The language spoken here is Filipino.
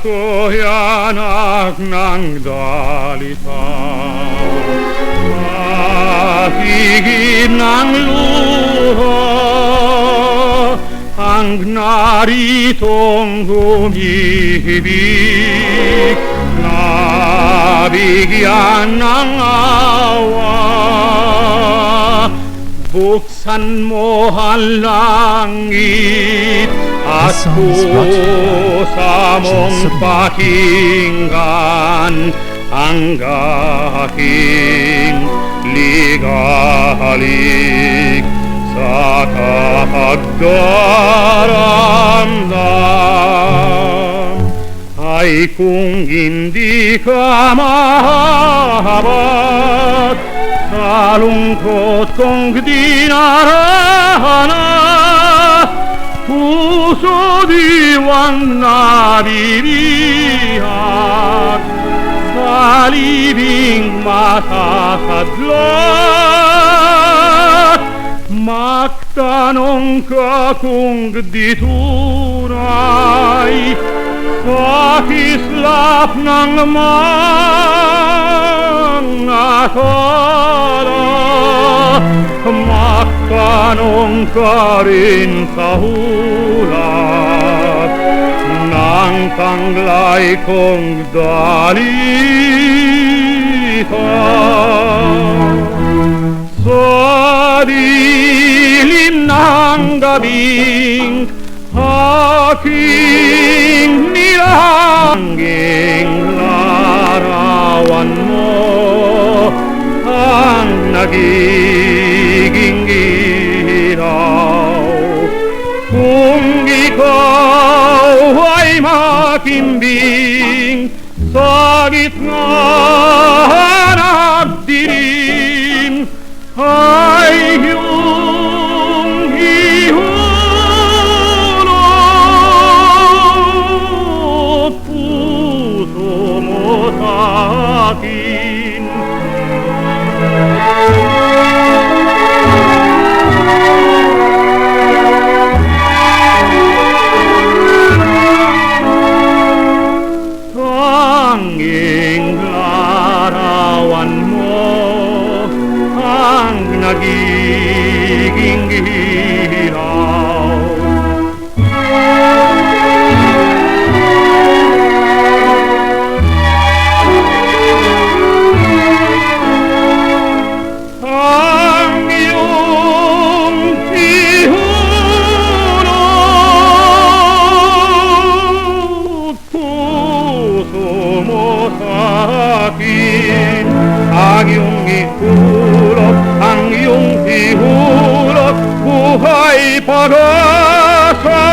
Kuyanak ng dalitaw, patigib ng luha, ang naritong humihibig, nabigyan ng awa. Buksan mo ang langit at pusa mong pakinggan ang aking ligahalik sa kapagdaramdam. Ay kung hindi ka mahabat sa lungkot kong dinaranas, puso diwang nabibihag, sa libing masasadlat. Magtanong ka kung di tunay sa kislap ng mga tala. Magtanong ka rin sa hulat ng tanglay kong dalita. Sa dilim ng gabing aking nilangging, larawan mo ang nagiging ilaw. Kung ikaw ay makimbing sa gitna ng dilim, ay iyong ihulog puso mo sa akin. Tanging larawan mo ang nagiging ilaw. Ang iyong ihulog puso mo sa akin, ang iyong ihulog, ang iyong ihulog, buhay pag-asa.